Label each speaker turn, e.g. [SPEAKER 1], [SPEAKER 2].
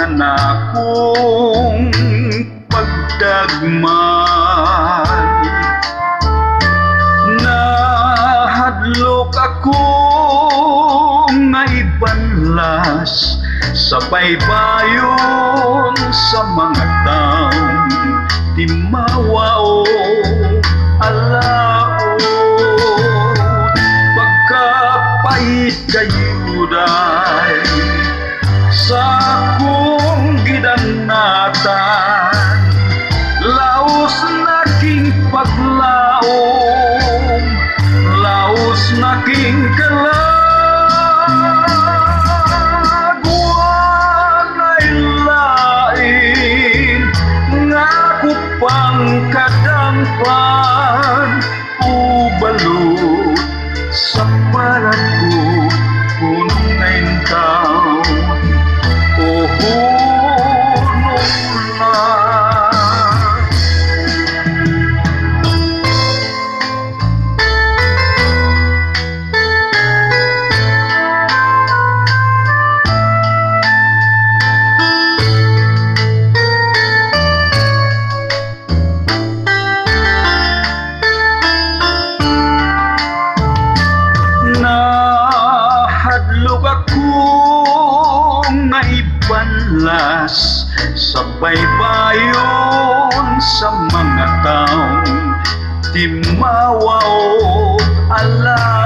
[SPEAKER 1] Napasalangan akong pagdagman, nahadlok akong naibanlas sa baybayon sa mga taong di mawao alaot. Pagkapait kayuday sa akong gidanatan, laos naking paglaom, laos naking kalagwan ay lain nga kupang kadampan ubalot sa parat ko punong naintaw o hunong na. Nahadlok akong naibanlas sa baybayon sa mga taong di mawao ala.